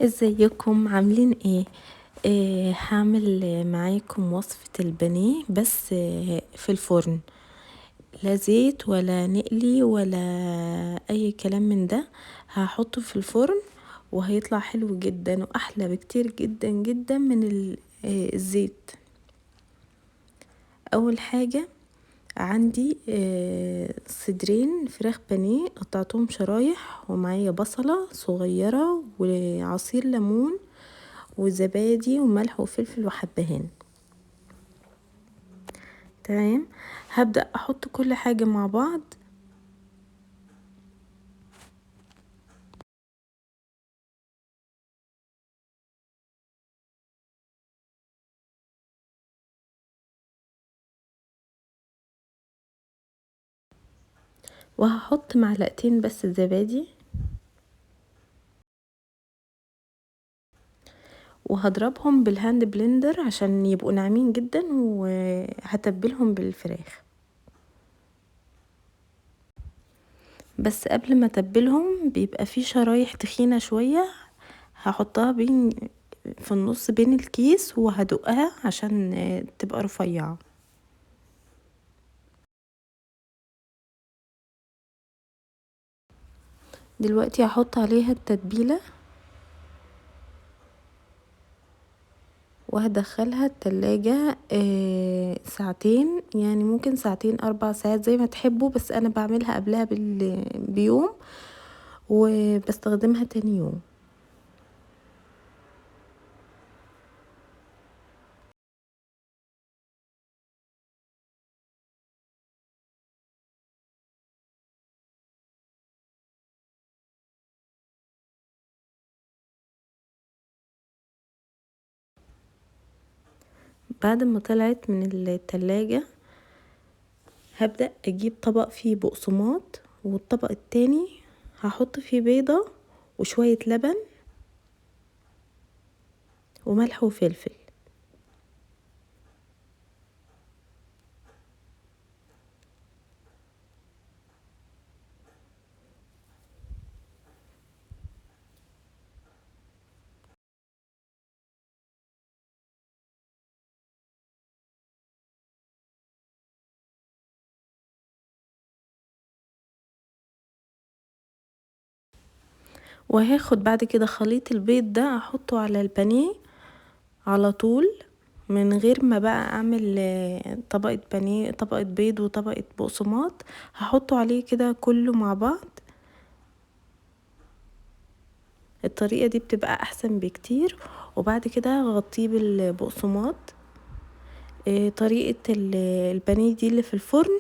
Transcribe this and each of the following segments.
ازيكم عاملين ايه؟ هعمل معاكم وصفة البانيه بس في الفرن. لا زيت ولا نقلي ولا اي كلام من ده. هحطه في الفرن وهيطلع حلو جدا واحلى بكتير جدا جدا من الزيت. اول حاجة عندي صدرين فراخ بانيه قطعتهم شرايح، ومعايا بصلة صغيرة وعصير ليمون وزبادي وملح وفلفل وحبهان. تمام، هبدأ احط كل حاجة مع بعض. وهحط معلقتين بس زبادي، وهضربهم بالهاند بلندر عشان يبقوا ناعمين جدا، وهتبلهم بالفراخ. بس قبل ما اتبلهم بيبقى في شرايح تخينة شوية، هحطها في النص بين الكيس وهدقها عشان تبقى رفيعة. دلوقتي هحط عليها التتبيلة وهدخلها التلاجة ساعتين، يعني ممكن ساعتين 4 ساعات زي ما تحبوا، بس انا بعملها قبلها بيوم وبستخدمها تاني يوم. بعد ما طلعت من التلاجة هبدأ اجيب طبق فيه بقسماط، والطبق التاني هحط فيه بيضة وشوية لبن وملح وفلفل. وهاخد بعد كده خليط البيض ده احطه على البانيه على طول، من غير ما بقى اعمل طبقة بانيه، طبقة بيض وطبقة بقسماط، هحطه عليه كده كله مع بعض. الطريقة دي بتبقى احسن بكتير. وبعد كده هغطيه بالبقسماط. طريقة البانيه دي اللي في الفرن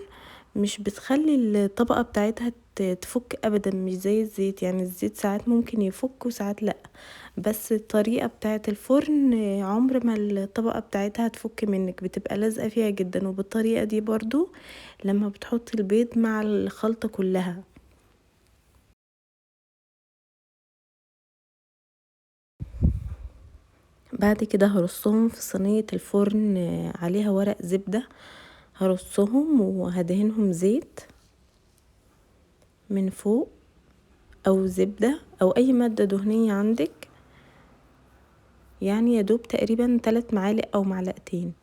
مش بتخلي الطبقة بتاعتها تفك ابدا، مش زي الزيت، يعني الزيت ساعات ممكن يفك وساعات لا، بس الطريقة بتاعت الفرن عمر ما الطبقة بتاعتها تفك منك، بتبقى لازقة فيها جدا. وبالطريقة دي برضو لما بتحط البيض مع الخلطة كلها. بعد كده هرصهم في صينية الفرن عليها ورق زبدة، هرصهم وهدهنهم زيت من فوق او زبدة او اي مادة دهنية عندك، يعني يدوب تقريبا 3 معالق او معلقتين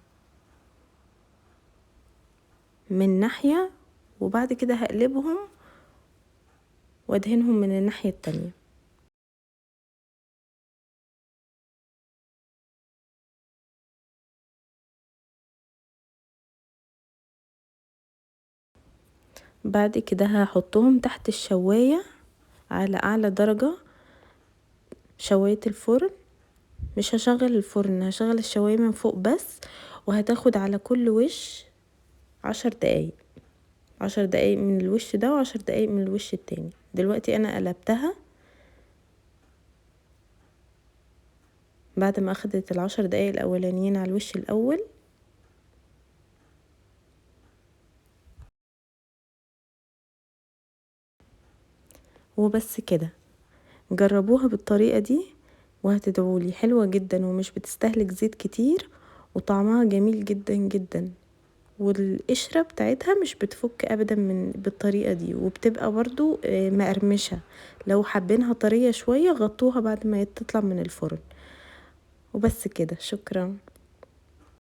من ناحية، وبعد كده هقلبهم وادهنهم من الناحية التانية. بعد كده هحطهم تحت الشواية على اعلى درجة، شواية الفرن. مش هشغل الفرن، هشغل الشواية من فوق بس، وهتاخد على كل وش 10 دقايق، 10 دقايق من الوش ده و10 دقايق من الوش التاني. دلوقتي انا قلبتها بعد ما اخدت ال10 دقايق الاولانيين على الوش الاول. وبس كده، جربوها بالطريقة دي وهتدعولي، حلوة جدا ومش بتستهلك زيت كتير وطعمها جميل جدا جدا. والقشرة بتاعتها مش بتفك ابدا بالطريقة دي، وبتبقى برضو مقرمشة. لو حابينها طرية شوية غطوها بعد ما تطلع من الفرن. وبس كده، شكرا.